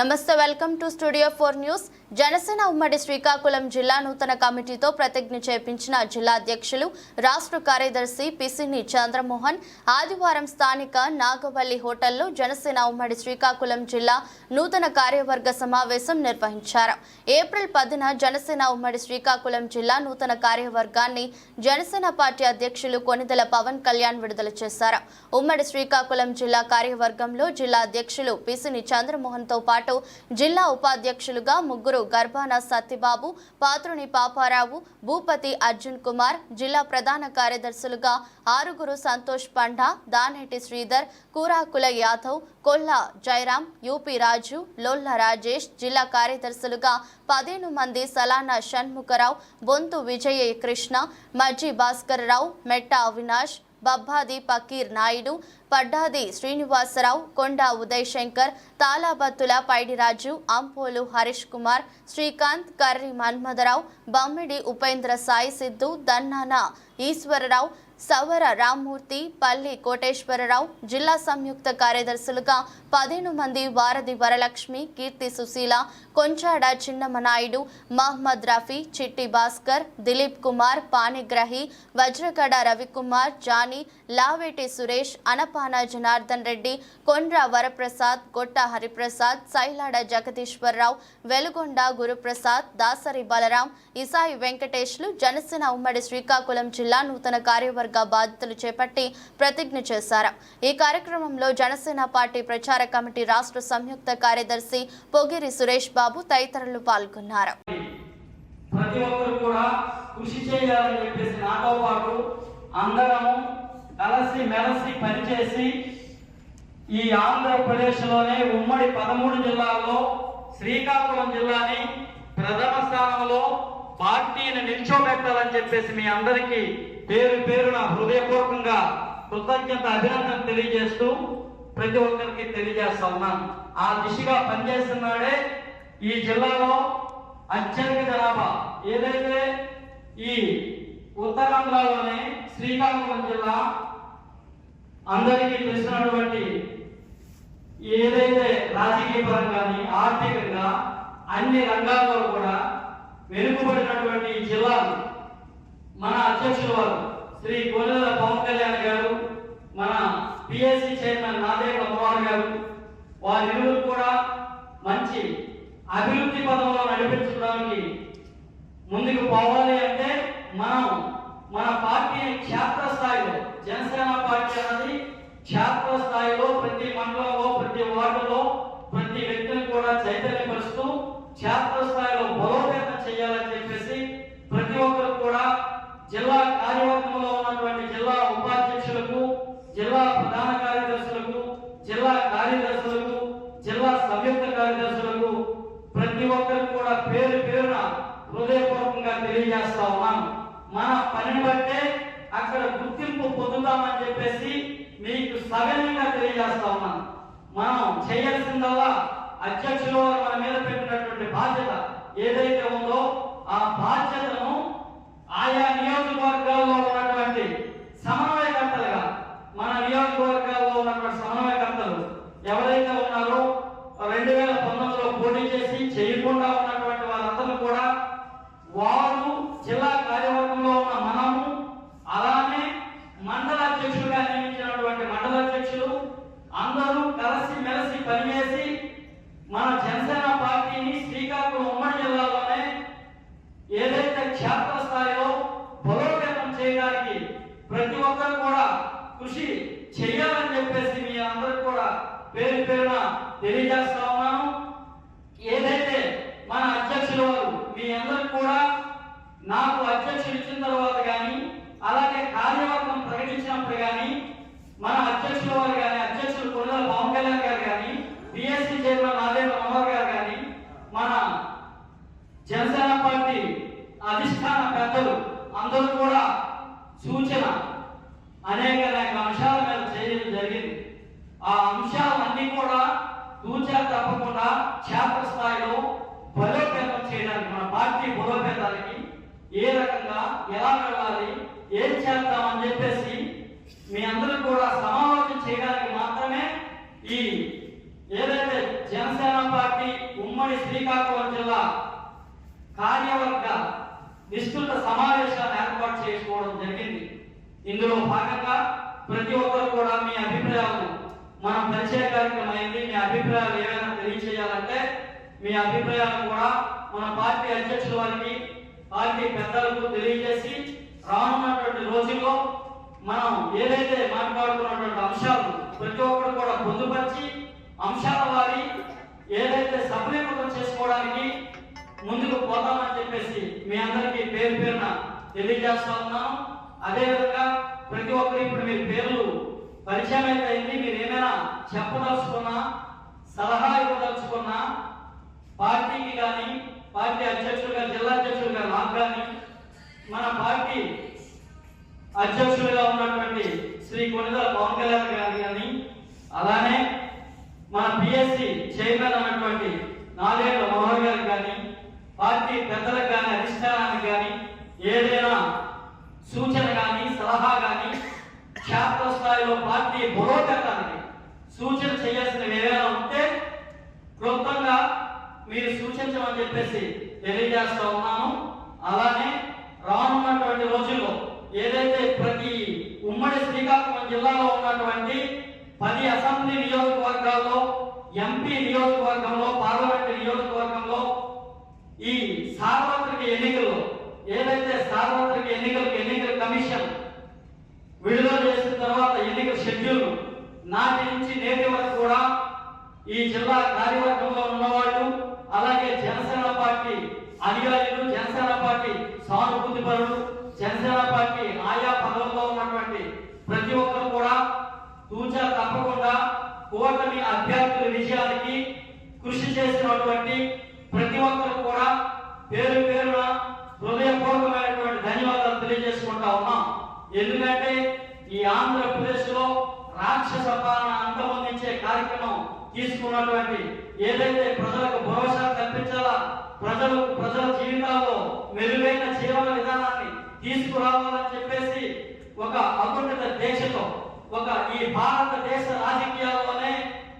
నమస్తే, welcome to studio 4 news. Janasena ఉమ్మడి శ్రీకాకుళం జిల్లా నూతన కమిటీతో ప్రతిజ్ఞ చేపించిన జిల్లా అధ్యక్షులు రాష్ట్ర కార్యదర్శి పిసిని చంద్రమోహన్ ఆదివారం స్థానిక నాగవల్లి హోటల్లో జనసేన ఉమ్మడి శ్రీకాకుళం జిల్లా నూతన కార్యవర్గ సమావేశం నిర్వహించారు. ఏప్రిల్ 10న జనసేన ఉమ్మడి శ్రీకాకుళం జిల్లా నూతన కార్యవర్గాన్ని జనసేన పార్టీ అధ్యక్షులు కొనిదెల పవన్ కళ్యాణ్ విడుదల చేశారు. ఉమ్మడి శ్రీకాకుళం జిల్లా కార్యవర్గంలో జిల్లా అధ్యక్షులు పిసిని చంద్రమోహన్ తో పాటు జిల్లా ఉపాధ్యక్షులుగా ముగ్గురు గర్భాన సత్యబాబు, పాత్రుని పాపారావు, భూపతి అర్జున్ కుమార్, జిల్లా ప్రధాన కార్యదర్శులుగా ఆరుగురు సంతోష్ పండా, దానేటి శ్రీధర్, కూరాకుల యాదవ్, కొల్లా జయరాం, యూపీ రాజు, లోల్ల రాజేష్, జిల్లా కార్యదర్శులుగా 15 మంది సలానా షణ్ముఖరావు, బొంతు విజయ కృష్ణ, మజ్జి భాస్కర్ రావు, మెట్ట అవినాష్, బబ్బాది పకీర్ నాయుడు, పడ్డాది శ్రీనివాసరావు, కొండ ఉదయ్ శంకర్, తాలాబత్తుల పైడిరాజు, అంపోలు హరీష్ కుమార్, శ్రీకాంత్, కర్రి మన్మధరావు, బమ్మిడి ఉపేంద్ర సాయి సిద్ధు, దన్నాన ఈశ్వరరావు, సవర రామ్మూర్తి, పల్లి కోటేశ్వరరావు, జిల్లా సంయుక్త కార్యదర్శులుగా 15 మంది వారధి వరలక్ష్మి, కీర్తి సుశీల, కొంచాడ చిన్నమనాయుడు, మహమ్మద్ రఫీ, చిట్టి భాస్కర్, దిలీప్ కుమార్, పానిగ్రహి, వజ్రగడ రవికుమార్, జానీ, లావేటి సురేష్, అనపాన జనార్దన్ రెడ్డి, కొండ్ర వరప్రసాద్, గొట్ట హరిప్రసాద్, సైలాడ జగదీశ్వరరావు, వెలుగొండ గురుప్రసాద్, దాసరి బలరాం, ఇసాయి వెంకటేష్లు జనసేన ఉమ్మడి శ్రీకాకుళం జిల్లా నూతన కార్యవర్గ బాధ్యతలు చేపట్టి ప్రతిజ్ఞ చేశారు. ఈ కార్యక్రమంలో జనసేన పార్టీ ప్రచార కమిటీ రాష్ట్ర సంయుక్త కార్యదర్శి పొగిరి సురేష్ బాబు తదితరులు పాల్గొన్నారు. ప్రతి ఒక్కరు కూడా కృషి చేయాలని చెప్పేసి నాతో పాటు అందరము కలిసి మెలిసి పనిచేసి ఈ ఆంధ్రప్రదేశ్లోనే ఉమ్మడి 13 జిల్లాల్లో శ్రీకాకుళం జిల్లాని ప్రథమ స్థానంలో పార్టీని నిల్చోబెట్టాలని చెప్పేసి మీ అందరికీ పేరు పేరున హృదయపూర్వకంగా కృతజ్ఞత అభినందన తెలియజేస్తూ ప్రతి ఒక్కరికి తెలియజేస్తా ఉన్నాను. ఆ దిశగా పనిచేస్తున్నాడే ఈ జిల్లాలో అత్యధిక జనాభా ఏదైతే ఈ ఉత్తరాంధ్రలోనే శ్రీకాకుళం జిల్లా అందరికీ తెలిసినటువంటి ఏదైతే రాజకీయ పరంగా ఆర్థికంగా అన్ని రంగాల్లో కూడా వెనుకబడినటువంటి జిల్లాలు మన అధ్యక్షుల వారు శ్రీ కొనిదెల పవన్ కళ్యాణ్ గారు, మన పిఎస్సి చైర్మన్ నాదేళ్ల మనోహర్ గారు, వారిరువురు కూడా మంచి అభివృద్ధి పదంలో నడిపించడానికి ముందుకు పోవాలి అంటే మనం మన పార్టీని క్షేత్రస్థాయిలో జనసేన పార్టీ అనేది క్షేత్రస్థాయిలో ప్రతి మండలంలో ప్రతి వార్డులో ప్రతి వ్యక్తిని కూడా చైతన్యపరుస్తూ క్షేత్రస్థాయిలో బలోపేతం చేయాలని చెప్పేసి ప్రతి ఒక్కరు కూడా జిల్లా కార్యవర్గంలో ఉన్నటువంటి జిల్లా ఉపాధ్యక్షులకు, జిల్లా ప్రధాన కార్యదర్శులకు, జిల్లా కార్యదర్శులకు, జిల్లా సంయుక్త కార్యదర్శులకు ప్రతి ఒక్కరు కూడా పేరు పేరున హృదయపూర్వకంగా తెలియజేస్తా ఉన్నాను. మన పనిని బట్టే అక్కడ గుర్తింపు పొందుతామని చెప్పేసి మీకు సవినయంగా తెలియజేస్తా ఉన్నాను. మనం చేయాల్సిందల్లా అధ్యక్షులు మన మీద పెట్టినటువంటి బాధ్యత ఏదైతే ఉందో ఆ బాధ్యతను ఆయా నియోజకవర్గాల్లో ఉన్నటువంటి సమన్వయకర్తలుగా మన నియోజకవర్గాల్లో ఉన్నటువంటి సమన్వయకర్తలు ఎవరైతే ఉన్నారో 2019లో పోటీ చేసి చేయకుండా ఉన్నటువంటి వారందరూ కూడా వారు జిల్లా కార్యవర్గంలో ఉన్న మనము అలానే మండల అధ్యక్షులుగా నియమించినటువంటి మండల అధ్యక్షులు అందరూ కలిసి మెలిసి పనిచేసి మన జనసేన పార్టీని శ్రీకాకుళం ఉమ్మడి జిల్లాలోనే ఏదైతే క్షేత్రస్థాయిలో బలోపేతం చేయడానికి ప్రతి ఒక్కరు కూడా కృషి చేయాలని చెప్పేసి మీ అందరికి కూడా పేరు పేరున తెలియజేస్తా ఉన్నాను. ఏదైతే మన అధ్యక్షుల వారు మీ అందరికి కూడా నాకు అధ్యక్షులు ఇచ్చిన తర్వాత కానీ అలాగే కార్యవర్గం ప్రకటించినప్పుడు కానీ మన అధ్యక్షుల వారు కానీ అధ్యక్షులు కొనిదెల పవన్ కళ్యాణ్ గారు కానీ పిఎస్సి చైర్మన్ నాదేళ్ల మనోహర్ గారు కానీ మన జనసేన పార్టీ అధిష్టాన పెద్దలు అందరూ కూడా సూచన అనేక అంశాల మీద చేయడం జరిగింది. ఆ అంశాలన్నీ కూడా తూచా తప్పకుండా క్షేత్రస్థాయిలో బలోపేతం చేయడానికి మన పార్టీ బలోపేతానికి ఏ రకంగా ఎలా వెళ్ళాలి ఏం చేద్దామని చెప్పేసి మీ అందరూ కూడా సమావేశం చేయడానికి మాత్రమే ఈ ఏదైతే జనసేన పార్టీ విస్తృత సమావేశాన్ని ఏర్పాటు చేసుకోవడం జరిగింది. ఇందులో భాగంగా ప్రతి ఒక్కరు కూడా మీ అభిప్రాయాలు, మన పరిచయ కార్యక్రమం అయింది, మీ అభిప్రాయాలు ఏమైనా తెలియజేయాలంటే మీ అభిప్రాయాలు కూడా మన పార్టీ అధ్యక్షుల వారికి, పార్టీ పెద్దలకు తెలియజేసి రానున్నటువంటి రోజుల్లో మనం ఏదైతే మాట్లాడుకున్నటువంటి అంశాలు ప్రతి ఒక్కరు కూడా పొందుపరిచి అంశాల వారి ఏదైతే సఫలీకృతం చేసుకోవడానికి ముందుకు పోతామని చెప్పేసి మీ అందరికీ పేరు పేరున తెలియజేస్తా ఉన్నాను. అదేవిధంగా ప్రతి ఒక్కరు ఇప్పుడు మీ పేర్లు పరిచయం అయితే మీరు ఏమైనా చెప్పదలుచుకున్నా, సలహా ఇవ్వదలుచుకున్నా పార్టీకి కానీ, పార్టీ అధ్యక్షులుగా, జిల్లా అధ్యక్షులుగా నాకు కానీ, మన పార్టీ అధ్యక్షులుగా ఉన్నటువంటి శ్రీ కొణిదెల పవన్ కళ్యాణ్ గారు కానీ, అలానే మన పిఎస్సి చైర్మన్ అన్నటువంటి నాదేళ్ల మనోహర్ గారికి కానీ, పార్టీ పెద్దలకు కానీ, అధిష్టానానికి కానీ ఏదైనా సూచన కానీ, సలహా కానీ, క్షేత్రస్థాయిలో పార్టీ బలోపేతానికి సూచన చేయాల్సినవి ఏదైనా ఉంటే క్లుప్తంగా మీరు సూచించమని చెప్పేసి తెలియజేస్తా ఉన్నాను. అలానే రానున్నటువంటి రోజుల్లో ఏదైతే ప్రతి ఉమ్మడి శ్రీకాకుళం జిల్లాలో ఉన్నటువంటి 10 అసెంబ్లీ నియోజకవర్గాల్లో, ఎంపీ నియోజకవర్గంలో, పార్లమెంట్ నియోజకవర్గంలో ఈ సార్వత్రిక ఎన్నికల్లో ఏదైతే సార్వత్రిక ఎన్నికల కమిషన్ విడుదల చేసిన తర్వాత ఎన్నికల షెడ్యూల్ నాటి నుంచి నేటి వరకు కూడా ఈ జిల్లా కార్యవర్గంలో ఉన్నవాళ్ళు, అలాగే జనసేన పార్టీ అనుయాయులు, జనసేన పార్టీ సానుభూతి పరులు, జనసేన పార్టీ ఆయా పదవుల్లో ఉన్నటువంటి ప్రతి ఒక్కరు కూడా తూచా తప్పకుండా కూటమి అభ్యర్థుల విజయానికి కృషి చేసినటువంటి ప్రతి ఒక్కరు కూడా పేరు పేరున హృదయపూర్వకమైనటువంటి ధన్యవాదాలు తెలియజేసుకుంటా ఉన్నాం. ఎందుకంటే ఈ ఆంధ్రప్రదేశ్ లో రాక్షస పాలన అంతమొందించే కార్యక్రమం తీసుకున్నటువంటి, ఏదైతే ప్రజలకు భరోసా కల్పించాలా, ప్రజల జీవితాల్లో మెరుగైన జీవన విధానాన్ని తీసుకురావాలని చెప్పేసి ఒక అకుంఠిత దీక్షతో ఈ భారతదేశ రాజకీయాల్లోనే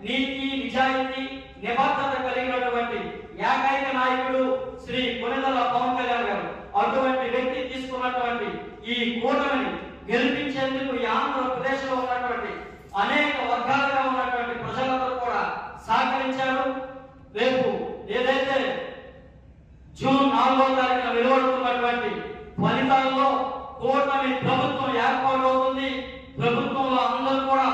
నీతి, నిజాయితీ, నిబద్ధత కలిగినటువంటి ఏకైక నాయకుడు శ్రీ కొణిదెల పవన్ కళ్యాణ్ గారు. అటువంటి వ్యక్తి తీసుకున్నటువంటి ఈ కూటమిని గెలిపించేందుకు ఈ ఆంధ్రప్రదేశ్ లో ఉన్నటువంటి అనేక వర్గాలుగా ఉన్నటువంటి ప్రజలందరూ కూడా సహకరించారు. రేపు ఏదైతే జూన్ 4వ తారీఖున వెలువడుతున్నటువంటి ఫలితాల్లో కూటమి ప్రభుత్వం ఏర్పాటవుతుంది. ప్రభుత్వంలో అందరూ కూడా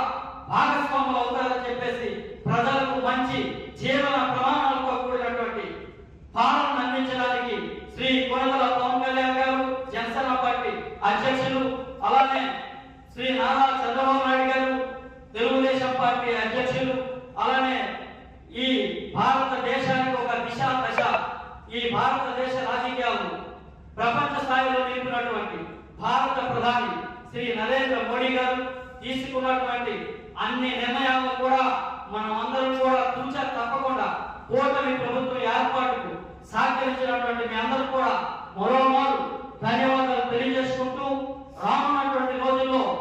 భాగస్వాములు అవుతారని చెప్పేసి ప్రజలకు మంచి జీవన ప్రమాణాలతో కూడినటువంటి పాలన అందించడానికి శ్రీ కొణిదెల పవన్ కళ్యాణ్ గారు, జనసేన పార్టీ అధ్యక్షులు, అలానే శ్రీ నారా చంద్రబాబు నాయుడు గారు, తెలుగుదేశం పార్టీ అధ్యక్షులు, అలానే ఈ భారతదేశానికి ఒక దిశ దశ, ఈ భారతదేశ రాజకీయాలు ప్రపంచ స్థాయిలో నిలిపినటువంటి భారత ప్రధాని శ్రీ నరేంద్ర మోడీ గారు తీసుకున్నటువంటి అన్ని నిర్ణయాల్లో